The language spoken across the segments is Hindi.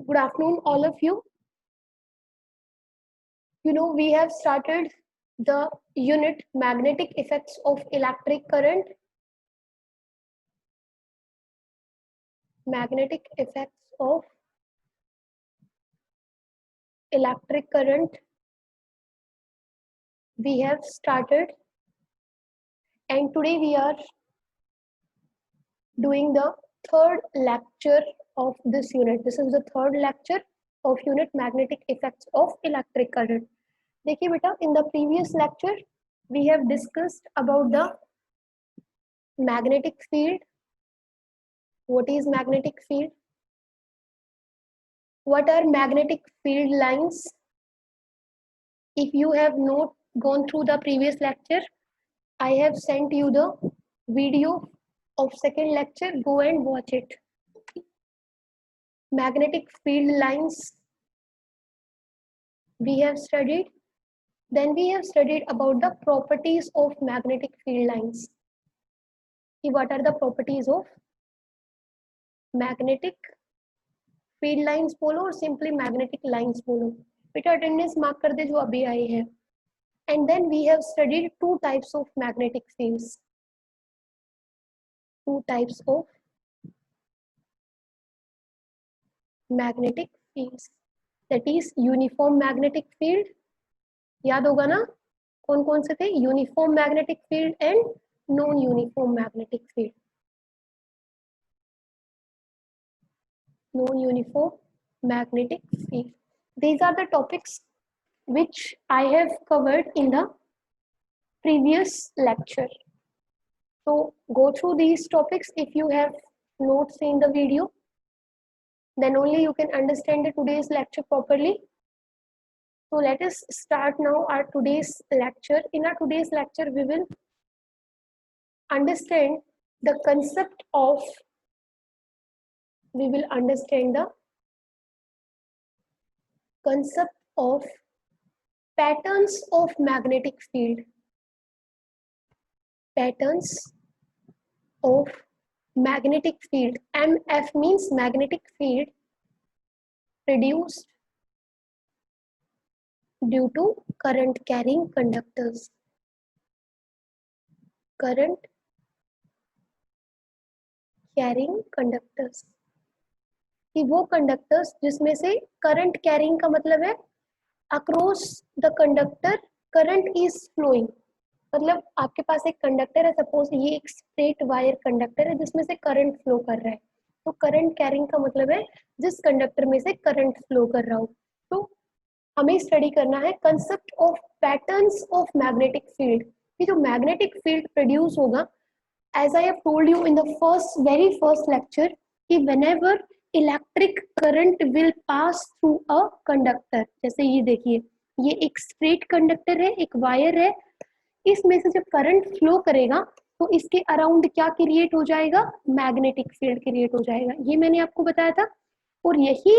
Good afternoon, all of you. We have started the unit magnetic effects of electric current. Magnetic effects of electric current. We have started, and today we are doing the third lecture of this unit. This is the third lecture of unit magnetic effects of electric current. देखिए बेटा, in the previous lecture we have discussed about the magnetic field. What is magnetic field? What are magnetic field lines? If you have not gone through the previous lecture, I have sent you the video of second lecture. Go and watch it. Magnetic field lines we have studied. Then we have studied about the properties of magnetic field lines. What are the properties of magnetic field lines बोलो और simply magnetic lines बोलो. बेटा अटेंडेंस मार्क कर दे जो अभी आए हैं. And then we have studied two types of magnetic fields. Two types of magnetic fields. That is uniform magnetic field. याद होगा ना कौन कौन से थे? Uniform magnetic field and non-uniform magnetic field. Non-uniform magnetic field. These are the topics which I have covered in the previous lecture. So go through these topics. If you have not seen the video, then only you can understand the today's lecture properly. So let us start now our today's lecture. In our today's lecture, we will understand the concept of, patterns of magnetic field. Patterns of magnetic field. MF means magnetic field produced due to current carrying conductors. Current carrying conductors. कि वो कंडक्टर्स जिसमें से करंट कैरिंग का मतलब है across the conductor current is flowing. मतलब आपके पास एक कंडक्टर है, सपोज ये एक स्ट्रेट वायर कंडक्टर है जिसमें से करंट फ्लो कर रहा है. तो करंट कैरिंग का मतलब है जिस कंडक्टर में से करंट फ्लो कर रहा हो. तो हमें स्टडी करना है concept of patterns of magnetic field. कि जो मैग्नेटिक फील्ड प्रोड्यूस होगा, as I have told you in the very first lecture, कि whenever electric current will pass through a conductor. जैसे ये देखिए, ये एक स्ट्रेट कंडक्टर है, एक वायर है. इसमें से जब करंट फ्लो करेगा तो इसके अराउंड क्या क्रिएट हो जाएगा? मैग्नेटिक फील्ड क्रिएट हो जाएगा. ये मैंने आपको बताया था. और यही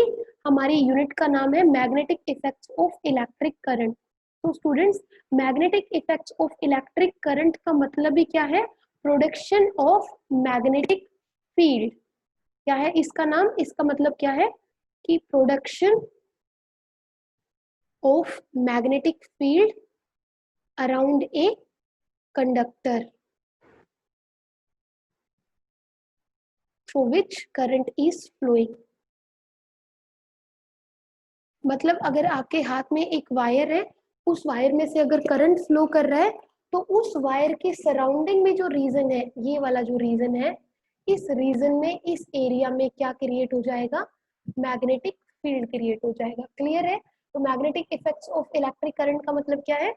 हमारी यूनिट का नाम है magnetic effects of electric current. तो students, magnetic effects of electric current का मतलब ही क्या है? Production of magnetic field. क्या है इसका नाम? इसका मतलब क्या है कि production of magnetic field around a conductor through which current is flowing. मतलब अगर आपके हाथ में एक वायर है, उस वायर में से अगर करंट फ्लो कर रहा है तो उस वायर के सराउंडिंग में जो रीजन है, ये वाला जो रीजन है, इस रीजन में, इस एरिया में क्या क्रिएट हो जाएगा? मैग्नेटिक फील्ड क्रिएट हो जाएगा. क्लियर है? तो magnetic effects of electric current का मतलब क्या है?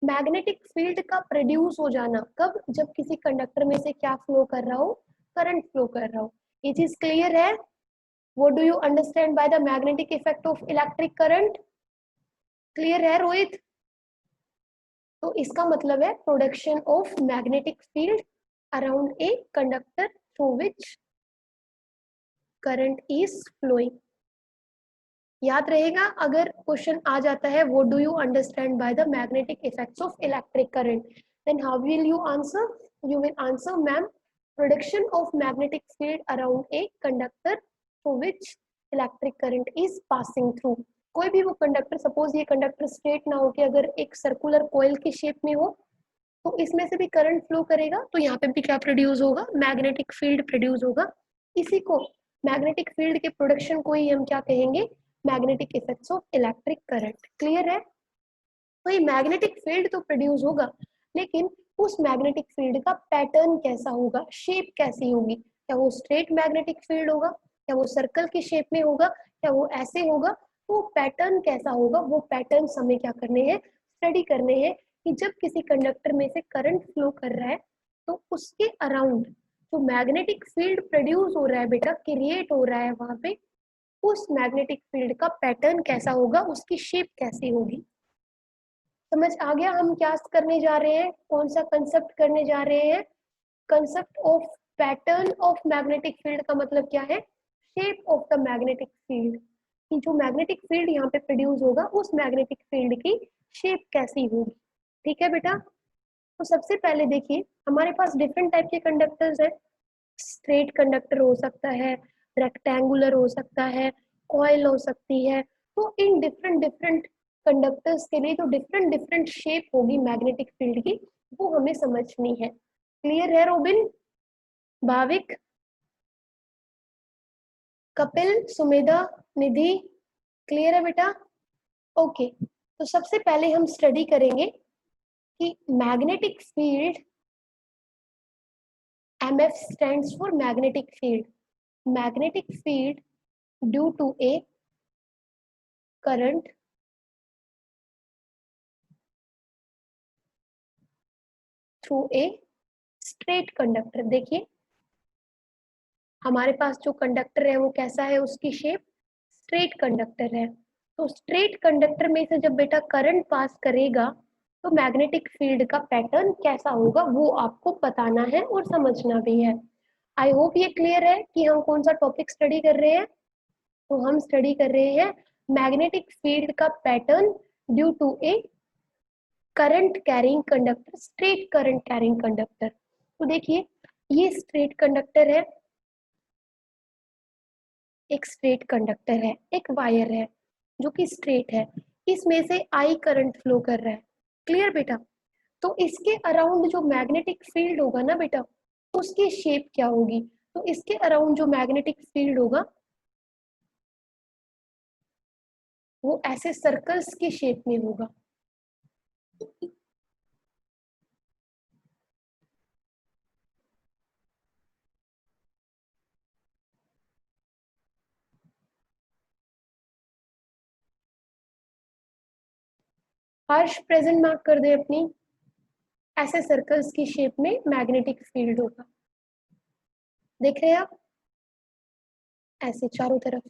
मैग्नेटिक फील्ड का प्रोड्यूस हो जाना. कब? जब किसी कंडक्टर में से क्या फ्लो कर रहा हो? करंट फ्लो कर रहा हो. ये चीज क्लियर है? What do you understand by the magnetic effect of electric current? Clear है रोहित? तो इसका मतलब है production of magnetic field around a conductor through which current is flowing. याद रहेगा अगर क्वेश्चन आ जाता है what do you understand by the magnetic effects of electric current, then how will you answer? You will answer ma'am, production of magnetic field around a conductor through which electric current is passing through. कोई भी वो कंडक्टर, सपोज ये कंडक्टर स्ट्रेट ना हो के अगर एक सर्कुलर कॉइल की शेप में हो, तो इसमें से भी करंट फ्लो करेगा, तो यहाँ पे भी क्या प्रोड्यूस होगा, मैग्नेटिक फील्ड प्रोड्यूस होगा। इसी को, मैग्नेटिक फील्ड के प्रोडक्शन को ही हम क्या कहेंगे, magnetic effects of electric current. Clear है? तो ये मैग्नेटिक फील्ड तो प्रोड्यूस होगा, लेकिन उस मैग्नेटिक फील्ड का पैटर्न कैसा होगा, शेप कैसी होगी, क्या वो स्ट्रेट मैग्नेटिक फील्ड होगा, क्या वो सर्कल की शेप में होगा, क्या वो ऐसे होगा, तो पैटर्न कैसा होगा, वो पैटर्न हमें क्या करने हैं, स्टडी करने हैं। कि जब किसी कंडक्टर में से करंट फ्लो कर रहा है, तो उसके अराउंड जो मैग्नेटिक फील्ड प्रोड्यूस हो रहा है बेटा, क्रिएट हो रहा है वहां पे, उस मैग्नेटिक फील्ड का पैटर्न कैसा होगा, उसकी शेप कैसी होगी। समझ आ गया हम क्या करने जा रहे हैं, कौन सा कंसेप्ट करने जा रहे हैं? Concept of pattern of magnetic field का मतलब क्या है, shape of the magnetic field, कि जो मैग्नेटिक फील्ड यहाँ पे प्रोड्यूस होगा उस मैग्नेटिक फील्ड की शेप कैसी होगी। ठीक है बेटा? तो सबसे पहले देखिए, हमारे पास डिफरेंट टाइप के कंडक्टर्स है। स्ट्रेट कंडक्टर हो सकता है, रेक्टेंगुलर हो सकता है, कॉइल हो सकती है। तो इन डिफरेंट डिफरेंट कंडक्टर्स के लिए जो डिफरेंट डिफरेंट शेप होगी मैग्नेटिक फील्ड की, वो हमें समझनी है। क्लियर है रोबिन, भाविक, कपिल, सुमेधा, निधि? क्लियर है बेटा? ओके, तो सबसे पहले हम स्टडी करेंगे कि magnetic field, MF stands for magnetic field. Magnetic field due to a current through a straight conductor। देखिए हमारे पास जो कंडक्टर है वो कैसा है, उसकी शेप स्ट्रेट कंडक्टर है। तो स्ट्रेट कंडक्टर में से जब बेटा करंट पास करेगा, तो मैग्नेटिक फील्ड का पैटर्न कैसा होगा वो आपको बताना है और समझना भी है। आई होप ये क्लियर है कि हम कौन सा टॉपिक स्टडी कर रहे हैं। तो हम स्टडी कर रहे हैं मैग्नेटिक फील्ड का pattern due to a current carrying conductor, straight current carrying conductor. तो देखिए ये स्ट्रेट कंडक्टर है, एक स्ट्रेट कंडक्टर है, एक वायर है जो कि स्ट्रेट है, इसमें से आई करंट फ्लो कर रहा है। क्लियर बेटा? तो इसके अराउंड जो मैग्नेटिक फील्ड होगा ना बेटा, उसकी शेप क्या होगी, तो इसके अराउंड जो मैग्नेटिक फील्ड होगा वो ऐसे सर्कल्स की शेप में होगा। हर्ष प्रेजेंट मार्क कर दे अपनी। ऐसे सर्कल्स की शेप में मैग्नेटिक फील्ड होगा, देख रहे हैं आप, ऐसे चारों तरफ।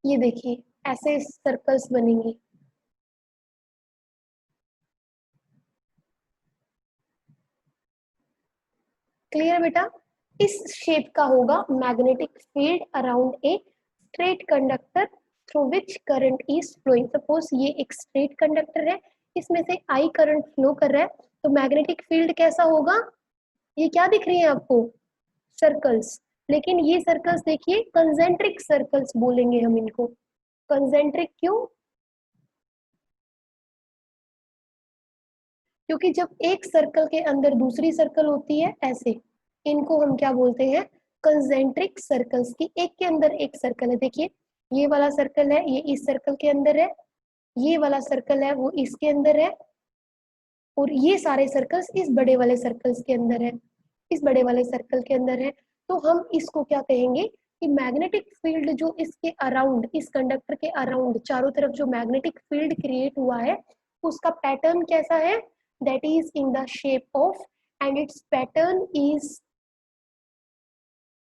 ये देखिए ऐसे सर्कल्स बनेंगे। क्लियर बेटा? इस शेप का होगा magnetic field around a straight conductor through which current is flowing. Suppose ये एक स्ट्रेट कंडक्टर है, इसमें से आई करंट फ्लो कर रहा है, तो मैग्नेटिक फील्ड कैसा होगा, ये क्या दिख रही है आपको, सर्कल्स। लेकिन ये सर्कल्स देखिए कंसेंट्रिक सर्कल्स बोलेंगे हम इनको। कंसेंट्रिक क्यों? क्योंकि जब एक सर्कल के अंदर दूसरी सर्कल होती है ऐसे, इनको हम क्या बोलते हैं, कंसेंट्रिक सर्कल्स। की एक के अंदर एक सर्कल है, देखिए ये वाला सर्कल है, ये इस सर्कल के अंदर है, ये वाला सर्कल है वो इसके अंदर है, और ये सारे सर्कल्स इस बड़े वाले सर्कल्स के अंदर है, इस बड़े वाले सर्कल के अंदर है। तो हम इसको क्या कहेंगे कि मैग्नेटिक फील्ड जो इसके अराउंड, इस कंडक्टर के अराउंड चारों तरफ जो मैग्नेटिक फील्ड क्रिएट हुआ है, उसका पैटर्न कैसा है, that is in the shape of, and it's pattern is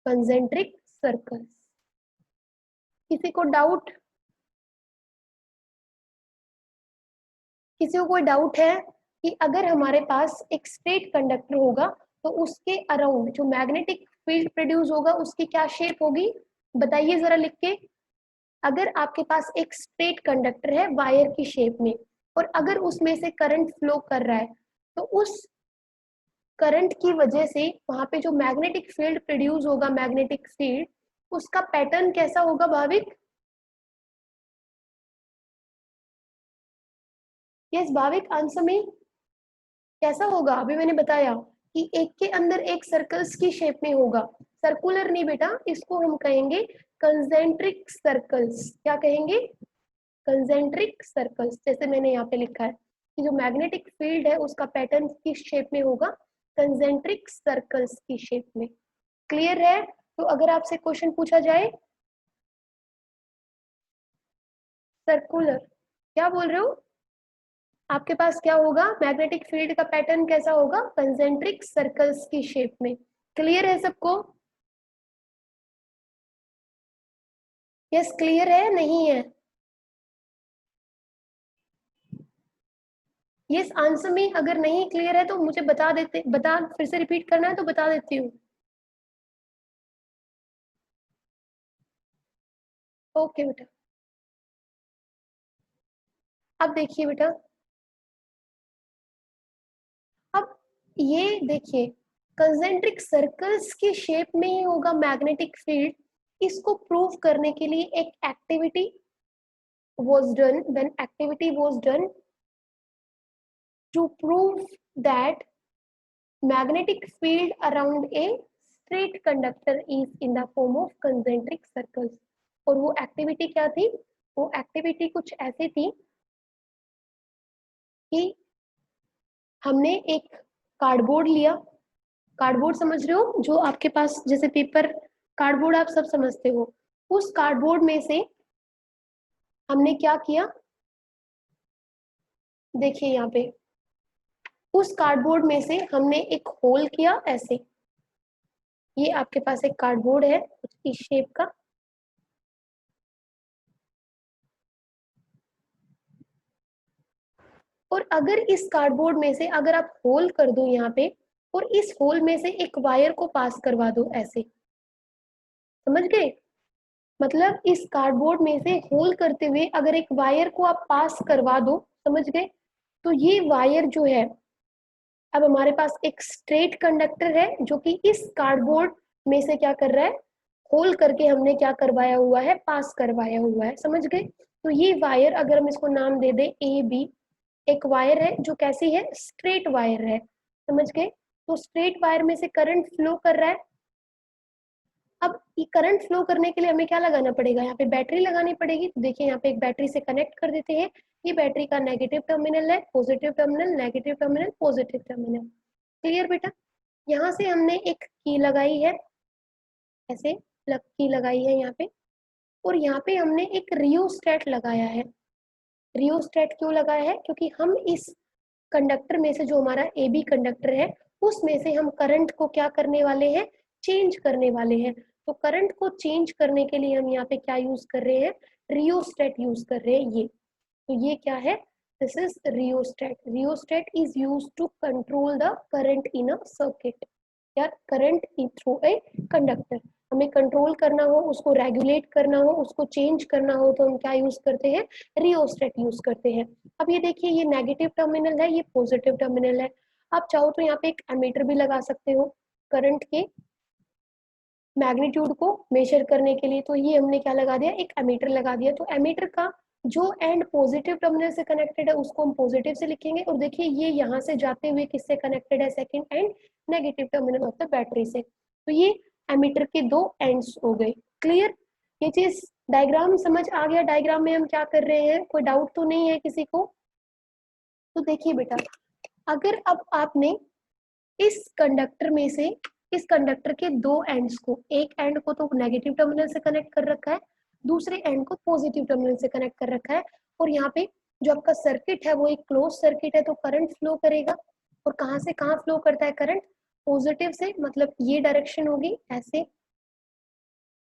concentric circles. किसी को डाउट, किसी को कोई डाउट है कि अगर हमारे पास एक स्ट्रेट कंडक्टर होगा, तो उसके अराउंड जो मैग्नेटिक फील्ड प्रोड्यूस होगा उसकी क्या शेप होगी, बताइए जरा लिख के। अगर आपके पास एक स्ट्रेट कंडक्टर है वायर की शेप में, और अगर उसमें से करंट फ्लो कर रहा है, तो उस करंट की वजह से वहां पे जो मैग्नेटिक फील्ड प्रोड्यूस होगा, मैग्नेटिक फील्ड, उसका पैटर्न कैसा होगा भाविक? यस भाविक, आंसर में कैसा होगा? अभी मैंने बताया कि एक के अंदर एक सर्कल्स की शेप में होगा। सर्कुलर नहीं बेटा, इसको हम कहेंगे कंसेंट्रिक सर्कल्स। क्या कहेंगे? Concentric circles. जैसे मैंने यहाँ पे लिखा है कि जो मैग्नेटिक फील्ड है उसका पैटर्न किस शेप में होगा? कंसेंट्रिक सर्कल्स की शेप में। क्लियर है? तो अगर आपसे क्वेश्चन पूछा जाए सर्कुलर, क्या बोल रहे हो? आपके पास क्या होगा? मैग्नेटिक फील्ड का पैटर्न कैसा होगा? कंसेंट्रिक सर्कल्स की शेप में। क्लियर है सबको? यस, क्लियर है नहीं है? यस, आंसर में अगर नहीं क्लियर है तो मुझे बता देते, बता, फिर से रिपीट करना है तो बता देती हूँ। ओके बेटा, अब देखिए बेटा, अब ये देखिए, कंसेंट्रिक सर्कल्स की शेप में ही होगा मैग्नेटिक फील्ड। इसको प्रूव करने के लिए एक activity was done, when activity was done to prove that magnetic field around a straight conductor is in the form of concentric circles। और वो एक्टिविटी क्या थी? वो एक्टिविटी कुछ ऐसी थी कि हमने एक कार्डबोर्ड लिया। कार्डबोर्ड समझ रहे हो? जो आपके पास जैसे पेपर, कार्डबोर्ड आप सब समझते हो। उस कार्डबोर्ड में से हमने क्या किया, देखिए यहाँ पे, उस कार्डबोर्ड में से हमने एक होल किया ऐसे। ये आपके पास एक कार्डबोर्ड है कुछ इस शेप का, और अगर इस कार्डबोर्ड में से अगर आप होल कर दो यहाँ पे, और इस होल में से एक वायर को पास करवा दो ऐसे, समझ गए? मतलब इस कार्डबोर्ड में से होल करते हुए अगर एक वायर को आप पास करवा दो, समझ गए? तो ये वायर जो है, अब हमारे पास एक स्ट्रेट कंडक्टर है जो कि इस कार्डबोर्ड में से क्या कर रहा है, होल करके हमने क्या करवाया हुआ है, पास करवाया हुआ है। समझ गए? तो ये वायर अगर हम इसको नाम दे दे ए बी, एक वायर है जो कैसी है, स्ट्रेट वायर है। समझ गए? तो स्ट्रेट वायर में से करंट फ्लो कर रहा है। अब ये करंट फ्लो करने के लिए हमें क्या लगाना पड़ेगा? यहाँ पे बैटरी लगानी पड़ेगी। तो देखिए यहाँ पे एक बैटरी से कनेक्ट कर देते हैं। ये बैटरी का नेगेटिव टर्मिनल है, positive terminal, negative terminal, positive terminal. Clear बेटा? यहाँ से हमने एक की लगाई है, ऐसे प्लग की लगाई है यहाँ पे, और यहाँ पे हमने एक रियोस्टेट लगाया है। रियोस्टेट क्यों लगाया है? क्योंकि हम इस कंडक्टर में से, जो हमारा ए बी कंडक्टर है, उसमें से हम करंट को क्या करने वाले हैं, चेंज करने वाले हैं। तो करंट को चेंज करने के लिए हम यहाँ पे क्या यूज कर रहे हैं, रियोस्टेट यूज कर रहे हैं। ये तो ये क्या है, this is rheostat. Rheostat is use to control the current in a circuit, या करंट थ्रू ए कंडक्टर। हमें कंट्रोल करना हो, उसको रेगुलेट करना हो, उसको चेंज करना हो, तो हम क्या यूज करते हैं, रियोस्टेट यूज करते हैं। अब ये देखिए, ये नेगेटिव टर्मिनल है, ये पॉजिटिव टर्मिनल है। आप चाहो तो यहाँ पे एक एमीटर भी लगा सकते हो करंट के मैग्नीट्यूड को मेजर करने के लिए। तो ये हमने क्या लगा दिया, एक एमीटर लगा दिया। तो एमीटर का जो एंड पॉजिटिव टर्मिनल से कनेक्टेड है उसको हम पॉजिटिव से लिखेंगे, और देखिए ये यहाँ से जाते हुए किससे कनेक्टेड है, second and negative terminal of the battery से। तो ये एमीटर के दो एंड्स हो गए। क्लियर? ये चीज डायग्राम समझ आ गया? डायग्राम में हम क्या कर रहे हैं, कोई डाउट तो नहीं है किसी को? तो देखिए बेटा, अगर अब आपने इस कंडक्टर में से, इस कंडक्टर के दो एंड्स को, एक एंड को तो नेगेटिव टर्मिनल से कनेक्ट कर रखा है, दूसरे एंड को पॉजिटिव टर्मिनल से कनेक्ट कर रखा है, और यहाँ पे जो आपका सर्किट है वो एक क्लोज सर्किट है, तो करंट फ्लो करेगा। और कहाँ से कहाँ फ्लो करता है करंट? पॉजिटिव से, मतलब ये डायरेक्शन होगी ऐसे,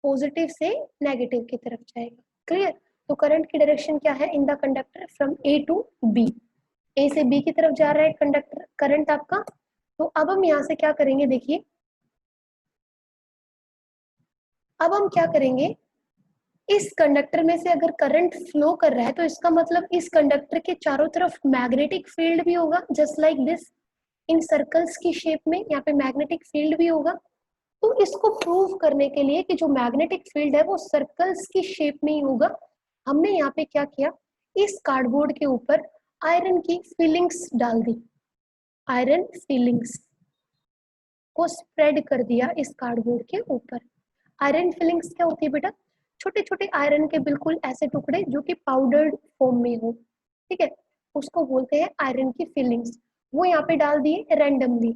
पॉजिटिव से नेगेटिव की तरफ जाएगा। क्लियर? तो करंट की डायरेक्शन क्या है in the conductor, from A to B, A से बी की तरफ जा रहा है कंडक्टर करंट आपका। तो अब हम यहाँ से क्या करेंगे, देखिए अब हम क्या करेंगे, इस कंडक्टर में से अगर करंट फ्लो कर रहा है तो इसका मतलब इस कंडक्टर के चारों तरफ मैग्नेटिक फील्ड भी होगा, just like this. In circles की शेप में यहाँ पे मैग्नेटिक फील्ड भी होगा। तो इसको प्रूव करने के लिए कि जो मैग्नेटिक फील्ड है वो सर्कल्स की शेप में ही होगा, हमने यहाँ पे क्या किया, इस कार्डबोर्ड के ऊपर आयरन की फिलिंग्स डाल दी। आयरन फिलिंग्स को स्प्रेड कर दिया इस कार्डबोर्ड के ऊपर। आयरन फिलिंग्स क्या होती है बेटा, छोटे छोटे आयरन के बिल्कुल ऐसे टुकड़े जो कि पाउडर्ड फॉर्म में हो, ठीक है, उसको बोलते हैं आयरन की फिलिंग्स। वो यहाँ पे डाल दिए रैंडमली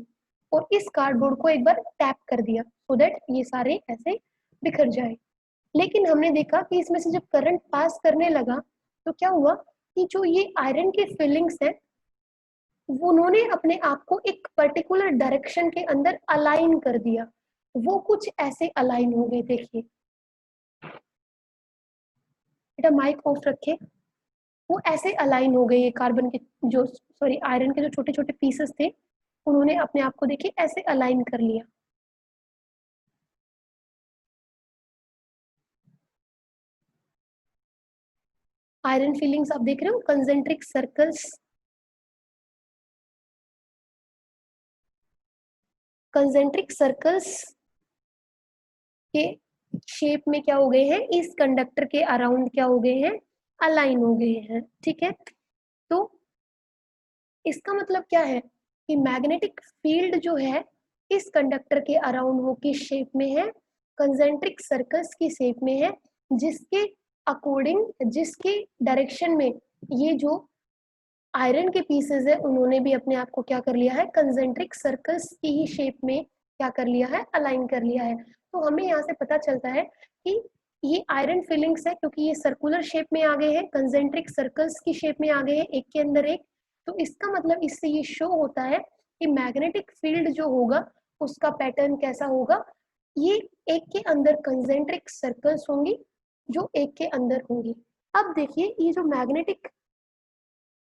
और इस कार्डबोर्ड को एक बार टैप कर दिया सो दैट ये सारे ऐसे बिखर जाए। लेकिन हमने देखा कि इसमें से जब करंट पास करने लगा तो क्या हुआ कि जो ये आयरन की फिलिंग्स है उन्होंने अपने आप को एक पर्टिकुलर डायरेक्शन के अंदर अलाइन कर दिया। वो कुछ ऐसे अलाइन हो गए, देखिए बेटा माइक ऑफ रखे। वो ऐसे अलाइन हो गए, ये कार्बन के जो सॉरी आयरन के जो छोटे छोटे पीसेस थे उन्होंने अपने आप को देखिए ऐसे अलाइन कर लिया। आयरन फीलिंग्स आप देख रहे हो, कंसेंट्रिक सर्कल्स, कंसेंट्रिक सर्कल्स के शेप में क्या हो गए हैं, इस कंडक्टर के अराउंड क्या हो गए हैं, अलाइन हो गए हैं, ठीक है। तो इसका मतलब क्या है कि मैग्नेटिक फील्ड जो है इस कंडक्टर के अराउंड वो किस शेप में है, कंसेंट्रिक सर्कल्स की शेप में है, जिसके अकॉर्डिंग जिसके डायरेक्शन में ये जो आयरन के पीसेस है उन्होंने भी अपने आप को क्या कर लिया है, कंसेंट्रिक सर्कल्स की ही शेप में क्या कर लिया है, अलाइन कर लिया है। तो हमें यहाँ से पता चलता है कि ये आयरन फिलिंग्स है क्योंकि ये सर्कुलर शेप में आ गए हैं, कंसेंट्रिक सर्कल्स की शेप में आ गए हैं एक के अंदर एक। तो इसका मतलब इससे ये शो होता है कि मैग्नेटिक फील्ड जो होगा उसका पैटर्न कैसा होगा, ये एक के अंदर कंसेंट्रिक सर्कल्स होंगी जो एक के अंदर होंगी। अब देखिए ये जो मैग्नेटिक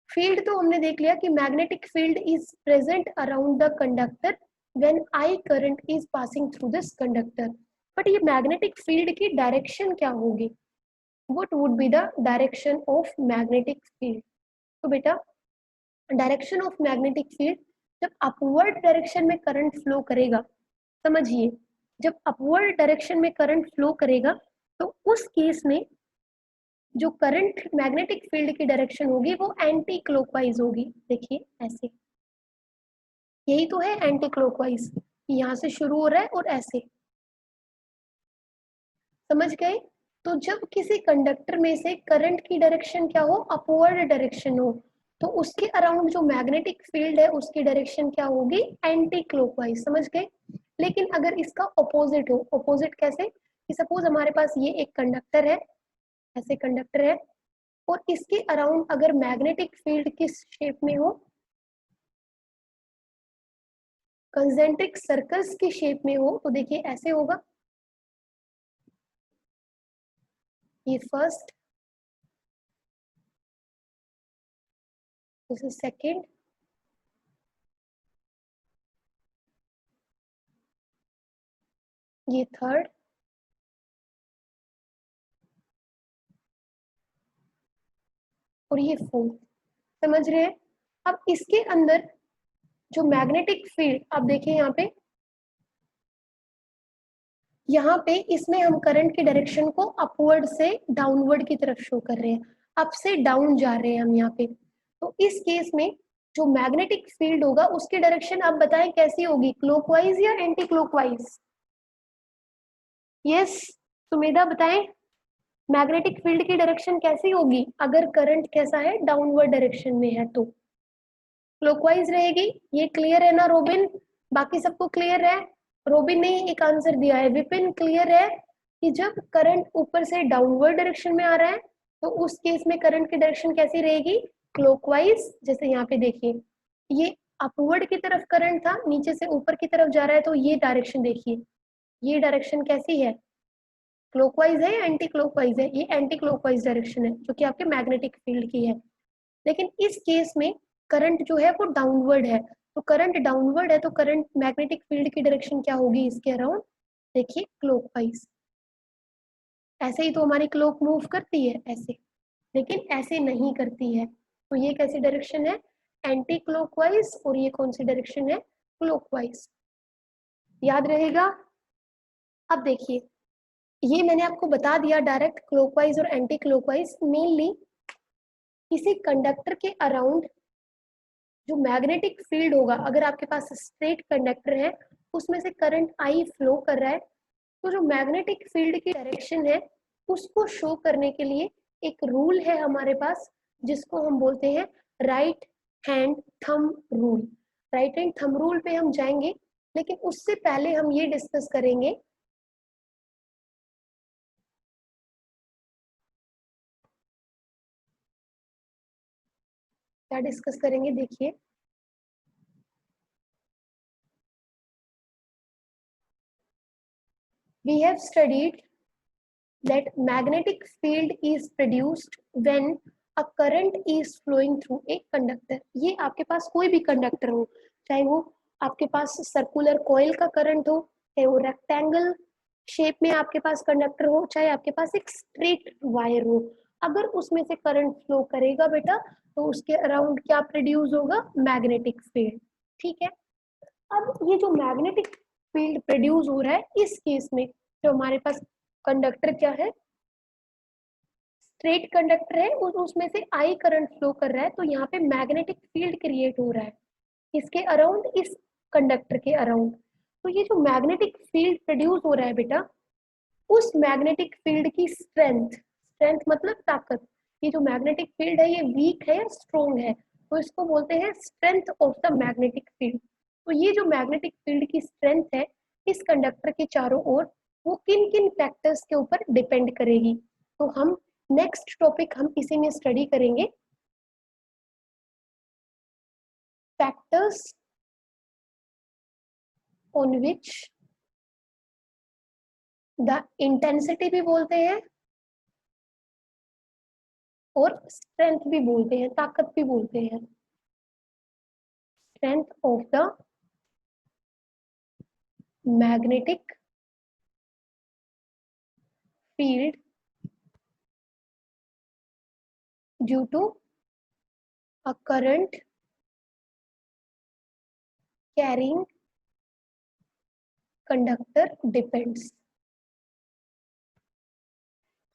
फील्ड तो हमने देख लिया कि magnetic field is present around the conductor when I current is passing through this conductor. But ये मैग्नेटिक फील्ड की डायरेक्शन क्या होगी, what would be the direction of magnetic field. तो बेटा डायरेक्शन ऑफ मैग्नेटिक फील्ड, जब अपवर्ड डायरेक्शन में करंट फ्लो करेगा, समझिए जब अपवर्ड डायरेक्शन में करंट फ्लो करेगा तो उस केस में जो करंट मैग्नेटिक फील्ड की डायरेक्शन होगी वो एंटी क्लॉकवाइज होगी। देखिए ऐसे, यही तो है एंटी क्लॉकवाइज, यहाँ से शुरू हो रहा है और ऐसे, समझ गए। तो जब किसी कंडक्टर में से करंट की डायरेक्शन क्या हो, अपवर्ड डायरेक्शन हो, तो उसके अराउंड जो मैग्नेटिक फील्ड है उसकी डायरेक्शन क्या होगी, एंटी क्लॉकवाइज, समझ गए। लेकिन अगर इसका ऑपोजिट हो, ऑपोजिट कैसे, कि सपोज हमारे पास ये एक कंडक्टर है, ऐसे कंडक्टर है और इसके अराउंड अगर मैग्नेटिक फील्ड किस शेप में हो, कंसेंट्रिक सर्कल्स की शेप में हो, तो देखिए ऐसे होगा, ये फर्स्ट, दिस इज सेकंड, ये थर्ड और ये फोर्थ, समझ रहे हैं। अब इसके अंदर जो मैग्नेटिक फील्ड, अब देखिए यहाँ पे इसमें हम करंट की डायरेक्शन को अपवर्ड से डाउनवर्ड की तरफ शो कर रहे हैं, अप से डाउन जा रहे हैं हम यहाँ पे। तो इस केस में जो मैग्नेटिक फील्ड होगा उसकी डायरेक्शन आप बताएं कैसी होगी, क्लॉकवाइज या एंटी क्लॉकवाइज। यस सुमेधा बताएं, मैग्नेटिक फील्ड की डायरेक्शन कैसी होगी अगर करंट कैसा है, डाउनवर्ड डायरेक्शन में है तो क्लॉकवाइज रहेगी। ये क्लियर है ना रोबिन, बाकी सबको क्लियर है। रोबिन ने एक आंसर दिया है, विपिन क्लियर है कि जब करंट ऊपर से डाउनवर्ड डायरेक्शन में आ रहा है तो उस केस में करंट की डायरेक्शन कैसी रहेगी, क्लॉकवाइज। जैसे यहाँ पे देखिए ये अपवर्ड की तरफ करंट था, नीचे से ऊपर की तरफ जा रहा है, तो ये डायरेक्शन देखिए, ये डायरेक्शन कैसी है, क्लॉकवाइज है या एंटी क्लॉकवाइज है, ये एंटी क्लॉकवाइज डायरेक्शन है जो कि आपके मैग्नेटिक फील्ड की है। लेकिन इस केस में करंट जो है वो डाउनवर्ड है, तो करंट डाउनवर्ड है तो करंट मैग्नेटिक फील्ड की डायरेक्शन क्या होगी इसके अराउंड, देखिए क्लॉकवाइज। ऐसे ही तो हमारी क्लॉक मूव करती है ऐसे, लेकिन ऐसे नहीं करती है, तो ये कैसी डायरेक्शन है, एंटी क्लॉकवाइज और ये कौन सी डायरेक्शन है, क्लॉकवाइज। याद रहेगा। अब देखिए, ये मैंने आपको बता दिया डायरेक्ट क्लॉकवाइज और एंटी क्लॉकवाइज। मेनली किसी कंडक्टर के अराउंड जो मैग्नेटिक फील्ड होगा, अगर आपके पास स्ट्रेट कंडक्टर है उसमें से करंट आई फ्लो कर रहा है, तो जो मैग्नेटिक फील्ड की डायरेक्शन है उसको शो करने के लिए एक रूल है हमारे पास, जिसको हम बोलते हैं right hand thumb rule. Right hand thumb rule पे हम जाएंगे, लेकिन उससे पहले हम ये डिस्कस करेंगे क्या डिस्कस करेंगे, देखिए। We have studied that magnetic field is produced when a current is flowing through a conductor। ये आपके पास कोई भी कंडक्टर हो, चाहे वो आपके पास सर्कुलर कॉइल का करंट हो, चाहे वो रेक्टेंगल शेप में आपके पास कंडक्टर हो, चाहे आपके पास एक स्ट्रेट वायर हो, अगर उसमें से करंट फ्लो करेगा बेटा तो उसके अराउंड क्या प्रोड्यूस होगा, मैग्नेटिक फील्ड। ठीक है। अब ये जो मैग्नेटिक फील्ड प्रोड्यूस हो रहा है इस केस में जो हमारे पास कंडक्टर क्या है, स्ट्रेट कंडक्टर है, उसमें से आई करंट फ्लो कर रहा है, तो यहाँ पे मैग्नेटिक फील्ड क्रिएट हो रहा है इसके अराउंड, इस कंडक्टर के अराउंड। तो ये जो मैग्नेटिक फील्ड प्रोड्यूस हो रहा है बेटा, उस मैग्नेटिक फील्ड की स्ट्रेंथ, स्ट्रेंथ मतलब ताकत, ये जो मैग्नेटिक फील्ड है ये वीक है या स्ट्रोंग है, तो इसको बोलते हैं strength of the magnetic field. तो ये जो मैग्नेटिक फील्ड की स्ट्रेंथ है इस कंडक्टर के चारों ओर, वो किन किन फैक्टर्स के ऊपर डिपेंड करेगी, तो हम नेक्स्ट टॉपिक हम इसी में स्टडी करेंगे, factors on which the intensity भी बोलते हैं और स्ट्रेंथ भी बोलते हैं, ताकत भी बोलते हैं, strength of the magnetic field due to a current carrying conductor depends.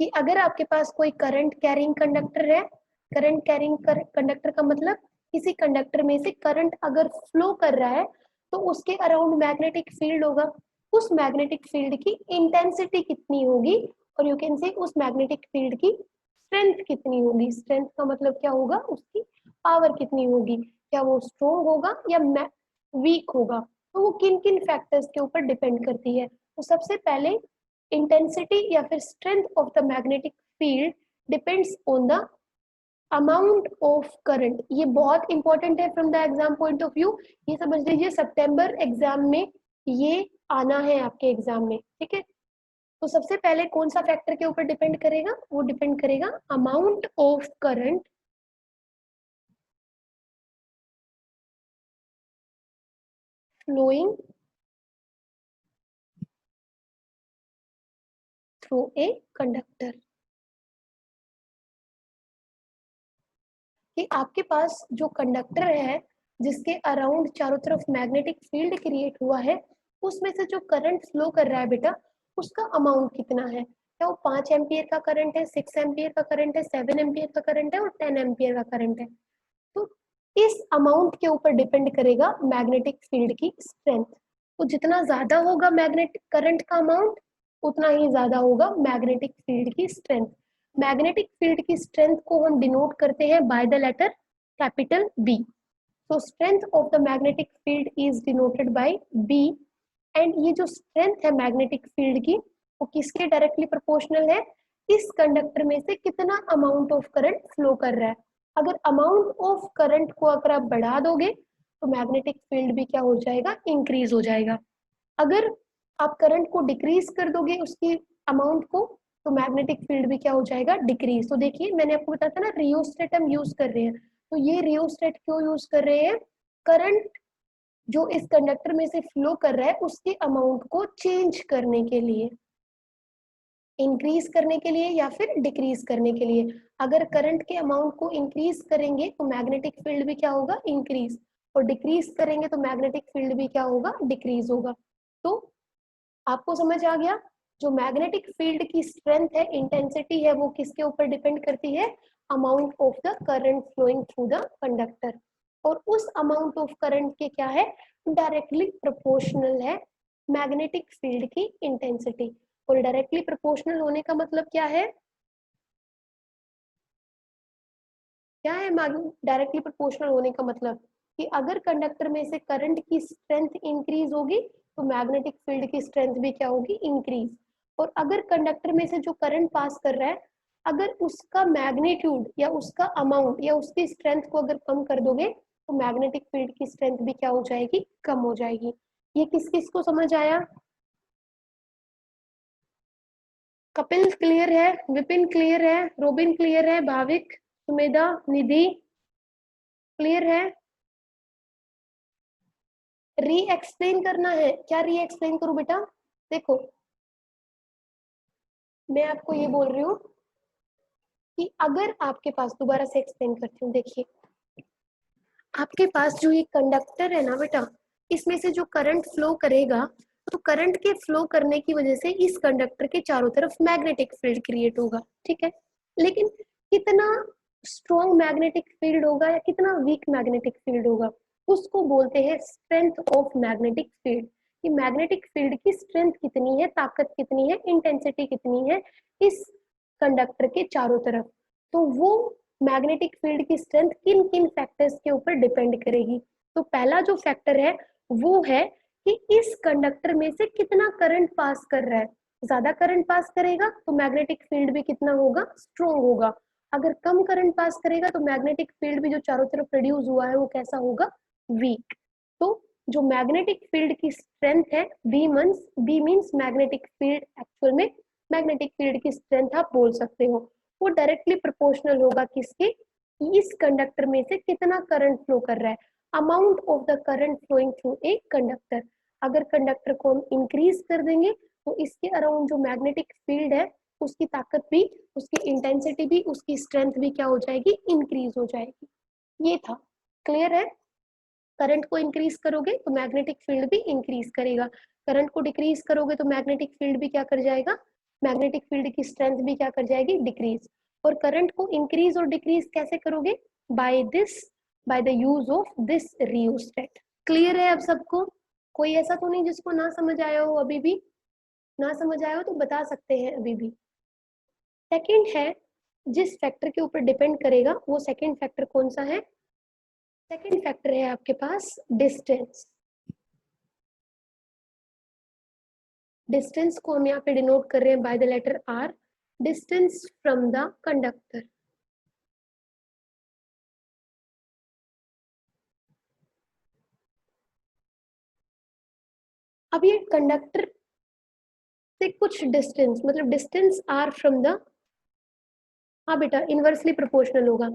कि अगर आपके पास कोई करंट कैरिंग कंडक्टर है, करंट कैरिंग कंडक्टर का मतलब किसी कंडक्टर में से करंट अगर फ्लो कर रहा है तो उसके अराउंड मैग्नेटिक फील्ड होगा, उस मैग्नेटिक फील्ड की इंटेंसिटी कितनी होगी, और यू कैन से उस मैग्नेटिक फील्ड की स्ट्रेंथ कितनी होगी। स्ट्रेंथ का मतलब क्या होगा, उसकी पावर कितनी होगी, क्या वो स्ट्रोंग होगा या वीक होगा, तो वो किन किन फैक्टर्स के ऊपर डिपेंड करती है। तो सबसे पहले इंटेंसिटी या फिर strength of the magnetic field depends on the amount of current. ये बहुत इंपॉर्टेंट है from the exam point of view, ये समझ लीजिए सितंबर एग्जाम में ये आना है आपके एग्जाम में। ठीक है। तो सबसे पहले कौन सा फैक्टर के ऊपर डिपेंड करेगा, वो डिपेंड करेगा amount of current flowing through a conductor. कि आपके पास जो कंडक्टर है जिसके अराउंड चारों तरफ मैग्नेटिक फील्ड क्रिएट हुआ है, उसमें से जो करंट फ्लो कर रहा है बेटा उसका अमाउंट कितना है, क्या वो 5 एम्पियर का करंट है, 6 एम्पियर का करंट है, 7 एम्पियर का करंट है और 10 एम्पियर का करंट है। तो इस अमाउंट के ऊपर डिपेंड करेगा मैग्नेटिक फील्ड की स्ट्रेंथ। तो जितना ज्यादा होगा मैग्नेटिक करंट का अमाउंट, उतना ही ज्यादा होगा मैग्नेटिक फील्ड की स्ट्रेंथ। मैग्नेटिक फील्ड की स्ट्रेंथ को हम डिनोट करते हैं by the letter capital B. तो strength of the magnetic field is denoted by B. And ये जो स्ट्रेंथ है मैग्नेटिक फील्ड की वो किसके डायरेक्टली प्रोपोर्शनल है, इस कंडक्टर में से कितना अमाउंट ऑफ करंट फ्लो कर रहा है। अगर अमाउंट ऑफ करंट को अगर आप बढ़ा दोगे तो मैग्नेटिक फील्ड भी क्या हो जाएगा, इंक्रीज हो जाएगा। अगर आप करंट को डिक्रीज कर दोगे उसकी अमाउंट को, तो मैग्नेटिक फील्ड भी क्या हो जाएगा, डिक्रीज। तो देखिए मैंने आपको बताया था ना रियोस्टेट हम यूज कर रहे हैं, तो ये रियोस्टेट क्यों यूज कर रहे हैं, करंट जो इस कंडक्टर में से फ्लो कर रहा है उसके अमाउंट को चेंज करने के लिए। इंक्रीज करने के लिए या फिर डिक्रीज करने के लिए। अगर करंट के अमाउंट को इंक्रीज करेंगे तो मैग्नेटिक फील्ड भी क्या होगा, इंक्रीज, और डिक्रीज करेंगे तो मैग्नेटिक फील्ड भी क्या होगा, डिक्रीज होगा। तो आपको समझ आ गया, जो मैग्नेटिक फील्ड की स्ट्रेंथ है, इंटेंसिटी है, वो किसके ऊपर डिपेंड करती है, amount of the current flowing through the conductor, और उस अमाउंट ऑफ करंट के क्या है, डायरेक्टली प्रोपोर्शनल है मैग्नेटिक फील्ड की इंटेंसिटी। और डायरेक्टली प्रोपोर्शनल होने का मतलब क्या है, क्या है डायरेक्टली प्रोपोर्शनल होने का मतलब, कि अगर कंडक्टर में से करंट की स्ट्रेंथ इंक्रीज होगी तो मैग्नेटिक फील्ड की स्ट्रेंथ भी क्या होगी, इंक्रीज। और अगर कंडक्टर में से जो करंट पास कर रहा है, अगर उसका मैग्नीट्यूड या उसका अमाउंट या उसकी स्ट्रेंथ को अगर कम कर दोगे तो मैग्नेटिक फील्ड की स्ट्रेंथ भी क्या हो जाएगी, कम हो जाएगी। ये किस किस को समझ आया, कपिल क्लियर है, विपिन क्लियर है, रोबिन क्लियर है, भाविक, सुमेधा, निधि क्लियर है। री एक्सप्लेन करना है क्या, री एक्सप्लेन करूं बेटा, देखो मैं आपको ये बोल रही हूँ कि अगर आपके पास, दोबारा से एक्सप्लेन करती हूँ, देखिए आपके पास जो ये कंडक्टर है ना बेटा, इसमें से जो करंट फ्लो करेगा, तो करंट के फ्लो करने की वजह से इस कंडक्टर के चारों तरफ मैग्नेटिक फील्ड क्रिएट होगा, ठीक है। लेकिन कितना स्ट्रॉन्ग मैग्नेटिक फील्ड होगा या कितना वीक मैग्नेटिक फील्ड होगा, उसको बोलते हैं स्ट्रेंथ ऑफ मैग्नेटिक फील्ड। कि मैग्नेटिक फील्ड की स्ट्रेंथ कितनी है, ताकत कितनी है, इंटेंसिटी कितनी है इस कंडक्टर के चारों तरफ। तो वो मैग्नेटिक फील्ड की स्ट्रेंथ किन किन फैक्टर्स के ऊपर डिपेंड करेगी। तो पहला जो फैक्टर है वो है कि इस कंडक्टर में से कितना करंट पास कर रहा है। ज्यादा करंट पास करेगा तो मैग्नेटिक फील्ड भी कितना होगा, स्ट्रॉन्ग होगा। अगर कम करंट पास करेगा तो मैग्नेटिक फील्ड भी जो चारों तरफ प्रोड्यूस हुआ है वो कैसा होगा, वीक। तो जो मैग्नेटिक फील्ड की स्ट्रेंथ है, B means magnetic field, actual में मैग्नेटिक फील्ड की स्ट्रेंथ आप बोल सकते हो, वो डायरेक्टली प्रोपोर्शनल होगा किसके, इस कंडक्टर में से कितना करंट फ्लो कर रहा है, amount of the current flowing through a conductor. अगर कंडक्टर को हम इंक्रीज कर देंगे तो इसके अराउंड जो मैग्नेटिक फील्ड है उसकी ताकत भी, उसकी इंटेंसिटी भी, उसकी स्ट्रेंथ भी क्या हो जाएगी, इंक्रीज हो जाएगी। ये था, क्लियर है। करंट को इंक्रीज करोगे तो मैग्नेटिक फील्ड भी इंक्रीज करेगा, करंट को डिक्रीज करोगे तो मैग्नेटिक फील्ड भी क्या कर जाएगा, मैग्नेटिक फील्ड की स्ट्रेंथ भी क्या कर जाएगी, डिक्रीज। और करंट को इंक्रीज और डिक्रीज कैसे करोगे, by this, by the use of this rheostat. Clear है अब सबको, कोई ऐसा तो नहीं जिसको ना समझ आया हो, अभी भी ना समझ आया हो तो बता सकते हैं अभी भी। सेकंड है, जिस फैक्टर के ऊपर डिपेंड करेगा वो सेकंड फैक्टर कौन सा है, सेकंड फैक्टर है आपके पास डिस्टेंस। डिस्टेंस को हम यहाँ पे डिनोट कर रहे हैं by the letter R, distance from the conductor. अब ये कंडक्टर से कुछ डिस्टेंस, मतलब डिस्टेंस आर फ्रॉम द, हाँ बेटा इनवर्सली प्रोपोर्शनल होगा,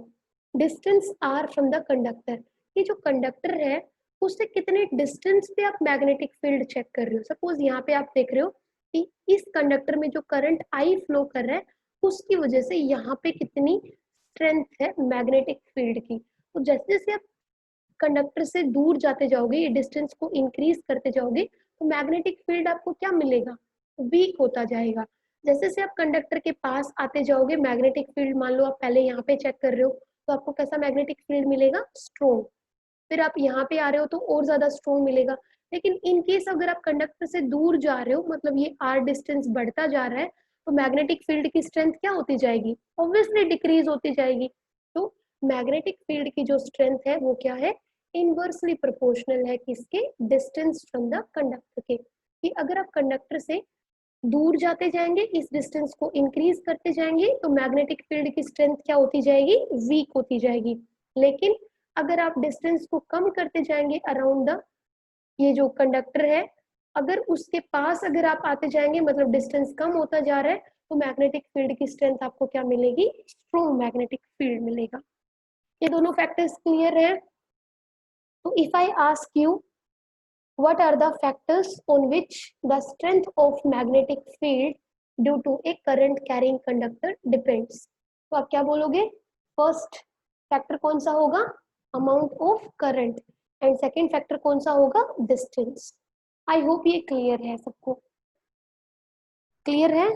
distance R from the conductor. ये जो कंडक्टर है उससे कितने डिस्टेंस पे आप मैग्नेटिक फील्ड चेक कर रहे हो। सपोज यहाँ पे आप देख रहे हो कि इस कंडक्टर में जो करंट आई फ्लो कर रहा है उसकी वजह से यहाँ पे कितनी स्ट्रेंथ है मैग्नेटिक फील्ड की। तो जैसे जैसे आप कंडक्टर से दूर जाते जाओगे, ये डिस्टेंस को इंक्रीज करते जाओगे, तो मैग्नेटिक फील्ड आपको क्या मिलेगा, वीक होता जाएगा। जैसे जैसे आप कंडक्टर के पास आते जाओगे, मैग्नेटिक फील्ड मान लो आप पहले यहाँ पे चेक कर रहे हो तो आपको कैसा मैग्नेटिक फील्ड मिलेगा, स्ट्रॉन्ग। फिर आप यहाँ पे आ रहे हो तो और ज्यादा स्ट्रॉन्ग मिलेगा। लेकिन इन केस अगर आप कंडक्टर से दूर जा रहे हो, मतलब ये आर डिस्टेंस बढ़ता जा रहा है, तो मैग्नेटिक फील्ड की स्ट्रेंथ क्या होती जाएगी, ऑब्वियसली डिक्रीज होती जाएगी। तो मैग्नेटिक फील्ड की जो स्ट्रेंथ है वो क्या है, इनवर्सली प्रोपोर्शनल है किसके, डिस्टेंस फ्रॉम द कंडक्टर के। कि अगर आप कंडक्टर से दूर जाते जाएंगे, इस डिस्टेंस को इंक्रीज करते जाएंगे, तो मैग्नेटिक फील्ड की स्ट्रेंथ क्या होती जाएगी, वीक होती जाएगी। लेकिन अगर आप डिस्टेंस को कम करते जाएंगे अराउंड द, ये जो कंडक्टर है, अगर उसके पास अगर आप आते जाएंगे, मतलब डिस्टेंस कम होता जा रहा है, तो मैग्नेटिक फील्ड की स्ट्रेंथ आपको क्या मिलेगी, स्ट्रॉन्ग मैग्नेटिक फील्ड मिलेगा। ये दोनों फैक्टर्स क्लियर है। तो if I ask you what are the factors on which the strength of magnetic field due to a current carrying conductor depends. तो आप क्या बोलोगे, फर्स्ट फैक्टर कौन सा होगा, amount of current, and second factor कौन सा होगा, डिस्टेंस। आई होप ये क्लियर है सबको, क्लियर है।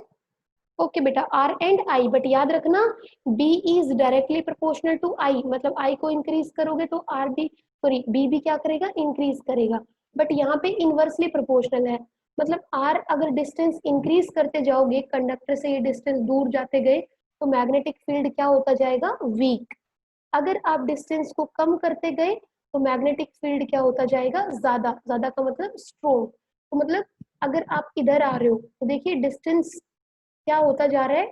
ओके बेटा, आर एंड आई, बट याद रखना B is directly proportional to I, मतलब आई को इंक्रीज करोगे तो आर भी, सॉरी बी भी क्या करेगा, इंक्रीज करेगा, बट यहाँ पे इनवर्सली प्रोपोर्शनल है। मतलब आर अगर डिस्टेंस इंक्रीज करते जाओगे, कंडक्टर से ये डिस्टेंस दूर जाते गए, तो मैग्नेटिक फील्ड क्या होता जाएगा, वीक। अगर आप डिस्टेंस को कम करते गए तो मैग्नेटिक फील्ड क्या होता जाएगा, ज्यादा, ज्यादा का मतलब स्ट्रोंग। तो मतलब अगर आप इधर आ रहे हो तो देखिए डिस्टेंस क्या होता जा रहा है,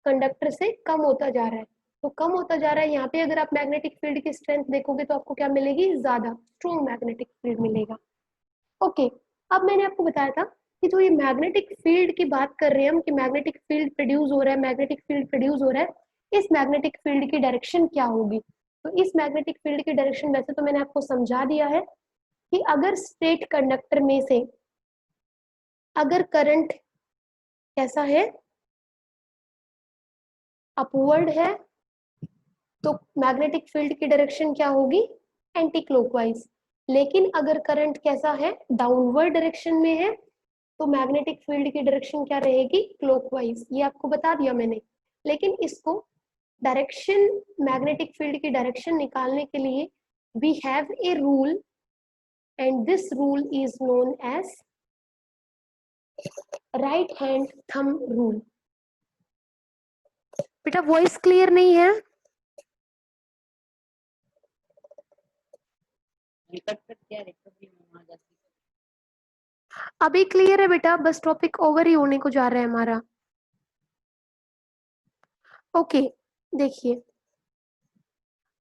कंडक्टर से कम होता जा रहा है, तो कम होता जा रहा है। यहाँ पे अगर आप मैग्नेटिक फील्ड की स्ट्रेंथ देखोगे तो आपको क्या मिलेगी, ज्यादा स्ट्रॉन्ग मैग्नेटिक फील्ड मिलेगा। ओके, अब मैंने आपको बताया था कि जो ये मैग्नेटिक फील्ड की बात कर रहे हैं हम, कि मैग्नेटिक फील्ड प्रोड्यूस हो रहा है, मैग्नेटिक फील्ड प्रोड्यूस हो रहा है, इस मैग्नेटिक फील्ड की डायरेक्शन क्या होगी। तो इस मैग्नेटिक फील्ड की डायरेक्शन वैसे तो मैंने आपको समझा दिया है कि अगर स्ट्रेट कंडक्टर में से अगर करंट कैसा है, अपवर्ड है, तो मैग्नेटिक फील्ड की डायरेक्शन क्या होगी, एंटी क्लॉकवाइज। लेकिन अगर करंट कैसा है, डाउनवर्ड डायरेक्शन में है, तो मैग्नेटिक फील्ड की डायरेक्शन क्या रहेगी, क्लॉकवाइज। ये आपको बता दिया मैंने। लेकिन इसको डायरेक्शन, मैग्नेटिक फील्ड की डायरेक्शन निकालने के लिए we have a rule, and this rule is known as right hand thumb rule. बेटा वॉइस क्लियर नहीं है, अभी क्लियर है बेटा, बस टॉपिक ओवर ही होने को जा रहा है हमारा। ओके, देखिए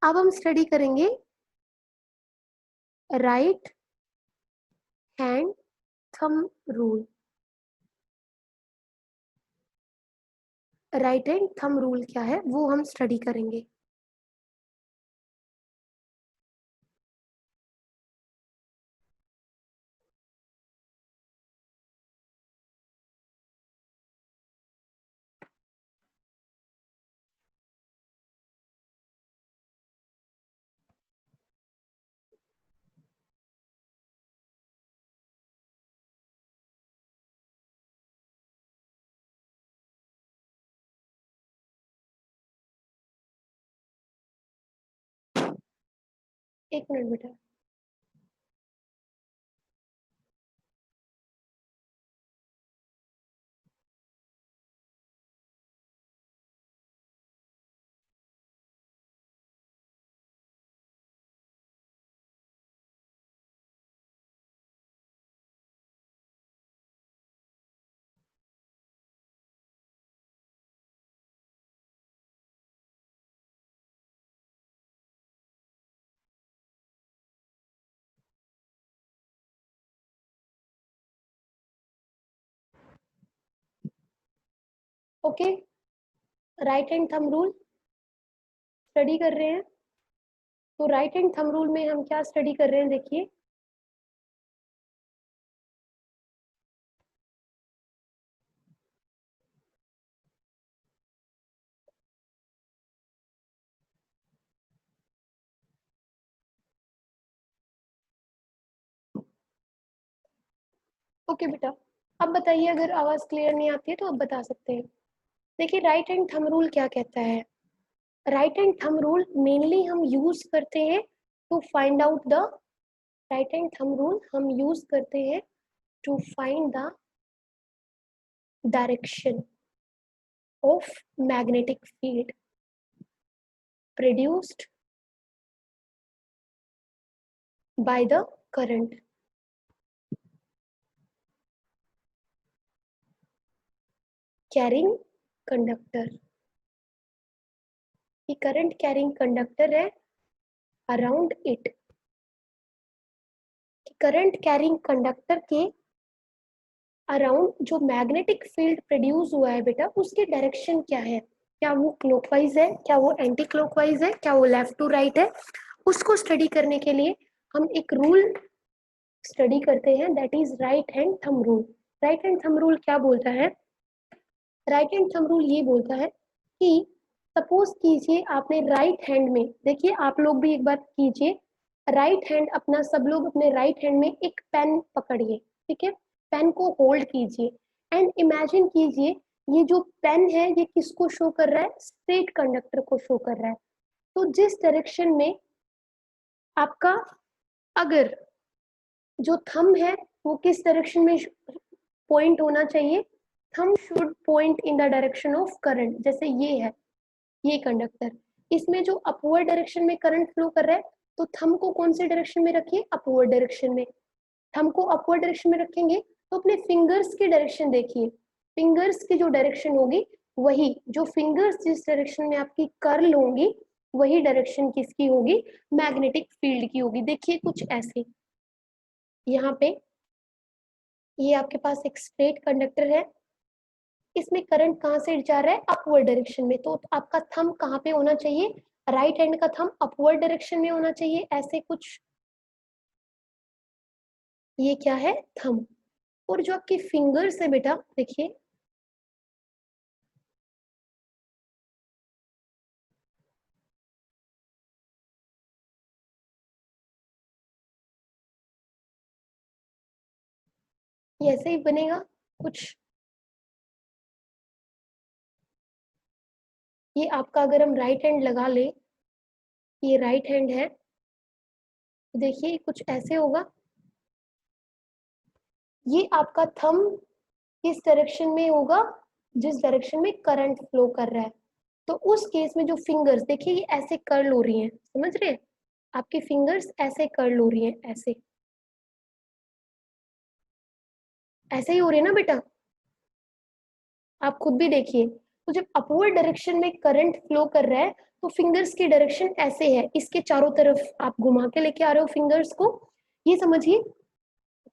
अब हम स्टडी करेंगे right hand thumb rule. Right hand thumb rule क्या है वो हम स्टडी करेंगे। एक मिनट बेटा, okay, right hand thumb rule study कर रहे हैं। तो राइट हैंड थंब रूल में हम क्या स्टडी कर रहे हैं, देखिए ओके बेटा, अब बताइए अगर आवाज क्लियर नहीं आती है तो आप बता सकते हैं। देखिए राइट हैंड थंब रूल क्या कहता है, right hand thumb rule mainly हम यूज करते हैं to find out the, right hand thumb rule हम यूज करते हैं to find the direction of magnetic field produced by the current carrying conductor. ये करंट कैरिंग कंडक्टर है around it, current carrying conductor के अराउंड जो मैग्नेटिक फील्ड प्रोड्यूस हुआ है बेटा, उसकी डायरेक्शन क्या है, क्या वो क्लॉकवाइज है, क्या वो एंटी क्लॉकवाइज है, क्या वो लेफ्ट टू राइट है। उसको स्टडी करने के लिए हम एक रूल स्टडी करते हैं, that is right hand thumb rule. Right hand thumb rule क्या बोलता है, राइट हैंड थंब रूल ये बोलता है कि सपोज कीजिए आपने राइट हैंड में, देखिए आप लोग भी एक बार कीजिए, राइट हैंड अपना, सब लोग अपने राइट हैंड में एक पेन पकड़िए, ठीक है, पेन को होल्ड कीजिए एंड इमेजिन कीजिए ये जो पेन है ये किसको शो कर रहा है, स्ट्रेट कंडक्टर को शो कर रहा है। तो जिस डायरेक्शन में आपका, अगर जो थंब है वो किस डायरेक्शन में पॉइंट होना चाहिए, thumb should point in the direction of current. जैसे ये है, ये कंडक्टर, इसमें जो अपवर्ड डायरेक्शन में करंट फ्लो कर रहा है, तो थंब को कौन से डायरेक्शन में रखिए, अपवर्ड डायरेक्शन में। थंब को अपवर्ड डायरेक्शन में रखेंगे तो अपने फिंगर्स की डायरेक्शन देखिए, फिंगर्स की जो डायरेक्शन होगी, वही जो फिंगर्स जिस डायरेक्शन में आपकी कर्ल होंगी, वही डायरेक्शन किसकी होगी, मैग्नेटिक फील्ड की होगी। देखिए कुछ ऐसे, यहाँ पे ये आपके पास एक स्ट्रेट कंडक्टर है, इसमें करंट कहाँ से जा रहा है, अपवर्ड डायरेक्शन में, तो आपका थंब कहाँ पे होना चाहिए, राइट हैंड का थंब अपवर्ड डायरेक्शन में होना चाहिए, ऐसे कुछ। ये क्या है, थंब। और जो आपकी फिंगर्स है बेटा, देखिए ये ऐसे ही बनेगा कुछ। ये आपका, अगर हम राइट हैंड लगा ले, ये राइट हैंड है, तो देखिए कुछ ऐसे होगा। ये आपका थंब किस डायरेक्शन में होगा, जिस डायरेक्शन में करंट फ्लो कर रहा है। तो उस केस में जो फिंगर्स, देखिए ये ऐसे कर्ल हो रही हैं, समझ रहे हैं, आपकी फिंगर्स ऐसे कर्ल हो रही हैं, ऐसे ऐसे ही हो रही है ना बेटा, आप खुद भी देखिए। तो जब अपवर्ड डायरेक्शन में करंट फ्लो कर रहा है, तो फिंगर्स की डायरेक्शन ऐसे है, इसके चारों तरफ आप घुमा के लेके आ रहे हो फिंगर्स को। ये समझिए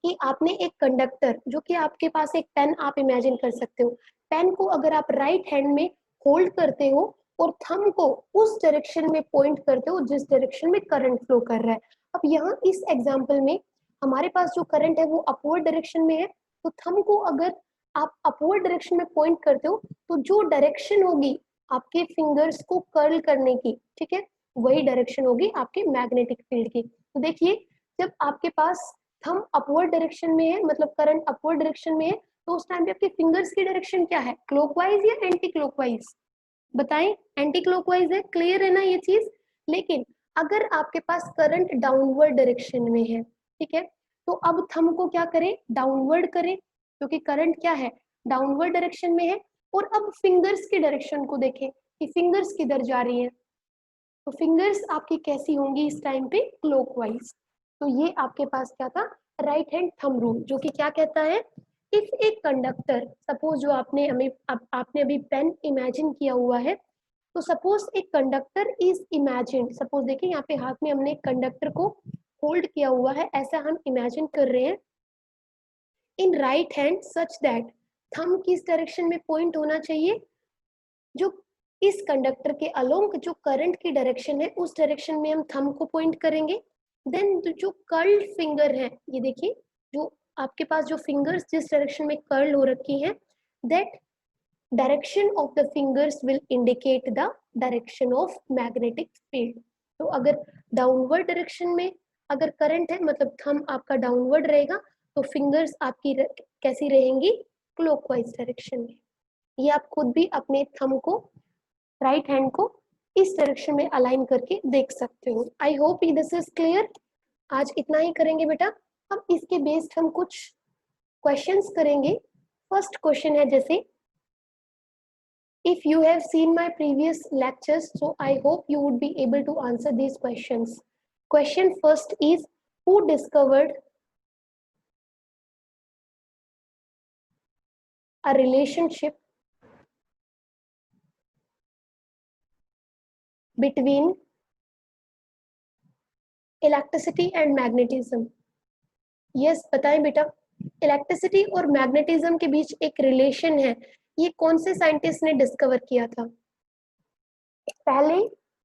कि आपने एक कंडक्टर, जो कि आपके पास एक पेन, आप इमेजिन कर सकते हो, पेन को अगर आप राइट हैंड में होल्ड करते हो और थंब को उस डायरेक्शन में पॉइंट करते हो जिस डायरेक्शन में करंट फ्लो कर रहा है। अब यहाँ इस एग्जांपल में हमारे पास जो करंट है वो अपवर्ड डायरेक्शन में है, तो थंब को अगर आप अपवर्ड डायरेक्शन में पॉइंट करते हो, तो जो डायरेक्शन होगी आपके फिंगर्स को कर्ल करने की, ठीक है, वही डायरेक्शन होगी आपके मैग्नेटिक फील्ड की। तो देखिए, जब आपके पास थंब अपवर्ड डायरेक्शन में है, मतलब करंट अपवर्ड डायरेक्शन में है, तो उस टाइम पे आपके फिंगर्स की डायरेक्शन क्या है, क्लॉकवाइज या एंटी क्लॉकवाइज, बताएं। एंटी क्लॉकवाइज है, क्लियर है ना ये चीज। लेकिन अगर आपके पास करंट डाउनवर्ड डायरेक्शन में है, ठीक है, तो अब थंब को क्या करें, डाउनवर्ड करें, क्योंकि करंट क्या है, डाउनवर्ड डायरेक्शन में है। और अब फिंगर्स की डायरेक्शन को देखें कि फिंगर्स किधर जा रही है, तो फिंगर्स आपकी कैसी होंगी इस टाइम पे, क्लॉकवाइज। तो ये आपके पास क्या था, राइट हैंड थंब रूल, जो कि क्या कहता है, इफ ए कंडक्टर, सपोज जो आपने हमें आपने अभी पेन इमेजिन किया हुआ है, तो सपोज एक कंडक्टर इज इमेजिन, सपोज देखिए यहाँ पे हाथ में हमने एक कंडक्टर को होल्ड किया हुआ है, ऐसा हम इमेजिन कर रहे हैं, in right hand such that, thumb किस डायरेक्शन में पॉइंट होना चाहिए, जो इस कंडक्टर के अलोंग जो करंट की डायरेक्शन है उस डायरेक्शन में हम थंब को पॉइंट करेंगे। देन जो कर्ल्ड फिंगर है, ये देखिए, जो आपके पास जो फिंगर्स जिस डायरेक्शन में कर्ल हो रखी हैं, that direction of the fingers will indicate the direction of magnetic field. तो अगर डाउनवर्ड डायरेक्शन में अगर करंट है, मतलब थंब आपका डाउनवर्ड रहेगा, तो फिंगर्स आपकी कैसी रहेंगी, क्लॉकवाइज डायरेक्शन में। ये आप खुद भी अपने थंब को, राइट हैंड को इस डायरेक्शन में अलाइन करके देख सकते हो। I hope this is clear. आज इतना ही करेंगे बेटा। अब इसके बेस्ड हम कुछ क्वेश्चंस करेंगे। फर्स्ट क्वेश्चन है, जैसे if you have seen my previous lectures, so I hope you would be able to answer these questions. Question first is, who discovered a relationship between electricity and magnetism. Yes बताएं बेटा, इलेक्ट्रिसिटी और मैग्नेटिज्म के बीच एक रिलेशन है, ये कौन से साइंटिस्ट ने डिस्कवर किया था। पहले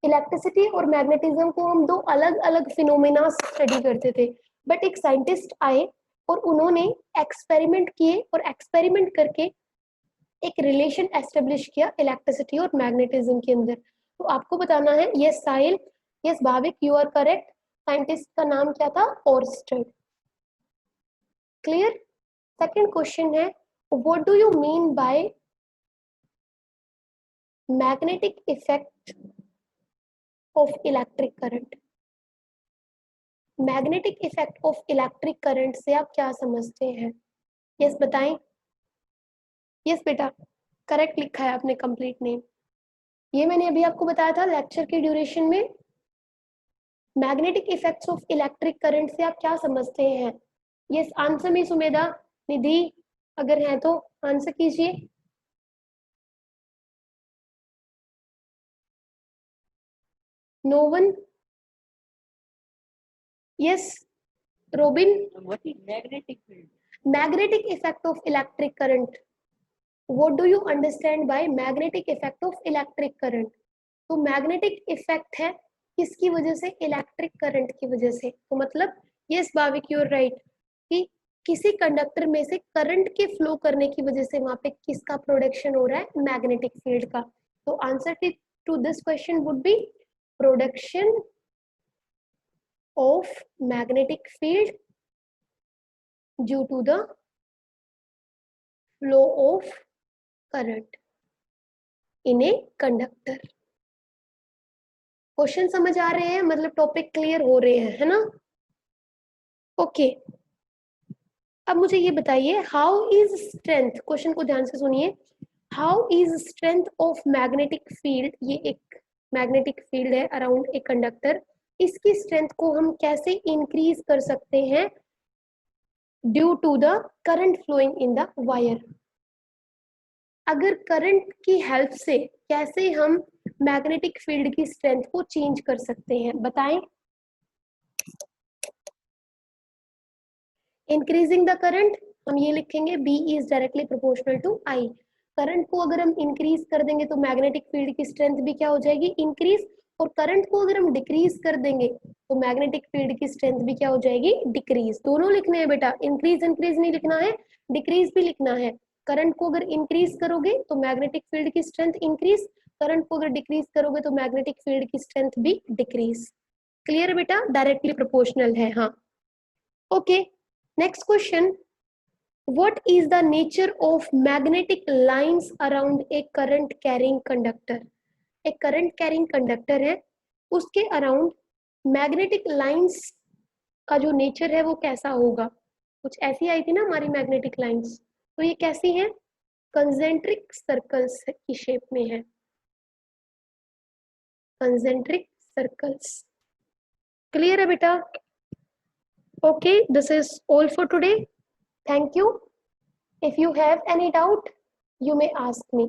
इलेक्ट्रिसिटी और मैग्नेटिज्म को हम दो अलग अलग फिनोमेना स्टडी करते थे, बट एक साइंटिस्ट आए और उन्होंने एक्सपेरिमेंट किए और एक्सपेरिमेंट करके एक रिलेशन एस्टेब्लिश किया इलेक्ट्रिसिटी और मैग्नेटिज्म के अंदर। तो आपको बताना है, yes Sahil, yes Bhavik, you are correct. Scientist का नाम क्या था? ओर्स्टेड। क्लियर? सेकंड क्वेश्चन है, what do you mean by magnetic effect of electric current? Magnetic effect of electric current से आप क्या समझते हैं? यस बताएं। यस बेटा, करेक्ट लिखा है आपने, कंप्लीट नेम। ये मैंने अभी आपको बताया था लेक्चर के ड्यूरेशन में। Magnetic effects of electric current से आप क्या समझते हैं? यस आंसर में सुमेधा, निधि, अगर है तो आंसर कीजिए। No one? Yes Robin. What is magnetic field? Magnetic effect of electric current, what do you understand by magnetic effect of electric current? तो मैग्नेटिक इफेक्ट है किसकी वजह से? इलेक्ट्रिक करंट की वजह से। तो मतलब yes Bhavik you are right कि किसी कंडक्टर में से करंट के फ्लो करने की वजह से वहां पे किसका प्रोडक्शन हो रहा है? मैग्नेटिक फील्ड का। तो answer to this question would be production of magnetic field due to the flow of current in a conductor. Question समझ आ रहे हैं, मतलब टॉपिक क्लियर हो रहे हैं, है ना? ओके अब मुझे ये बताइए, हाउ इज स्ट्रेंथ, क्वेश्चन को ध्यान से सुनिए, how is strength of magnetic field, ये एक मैग्नेटिक फील्ड है अराउंड ए कंडक्टर, इसकी स्ट्रेंथ को हम कैसे इंक्रीज कर सकते हैं due to the current flowing in the wire? अगर करंट की हेल्प से कैसे हम मैग्नेटिक फील्ड की स्ट्रेंथ को चेंज कर सकते हैं, बताएं। इंक्रीजिंग द करंट, हम ये लिखेंगे B is directly proportional to I। Current को अगर हम इंक्रीज कर देंगे तो मैग्नेटिक फील्ड की स्ट्रेंथ भी क्या हो जाएगी? इंक्रीज। और करंट को अगर हम डिक्रीज कर देंगे तो मैग्नेटिक फील्ड की स्ट्रेंथ भी क्या हो जाएगी? डिक्रीज। दोनों लिखने हैं बेटा, इंक्रीज इंक्रीज नहीं लिखना है, डिक्रीज भी लिखना है। करंट को अगर इंक्रीज करोगे तो मैग्नेटिक फील्ड की स्ट्रेंथ इंक्रीज, करंट को अगर डिक्रीज करोगे तो मैग्नेटिक फील्ड की स्ट्रेंथ भी डिक्रीज। क्लियर बेटा? डायरेक्टली प्रोपोर्शनल है। हाँ okay next question, what is the nature of magnetic lines around a current carrying conductor? एक करंट कैरिंग कंडक्टर है, उसके अराउंड मैग्नेटिक लाइंस का जो नेचर है वो कैसा होगा? कुछ ऐसी आई थी ना हमारी मैग्नेटिक लाइंस, तो ये कैसी है? कंसेंट्रिक सर्कल्स की शेप में है, कंसेंट्रिक सर्कल्स। क्लियर है बेटा? Okay this is all for today, thank you. If you have any doubt, you may ask me.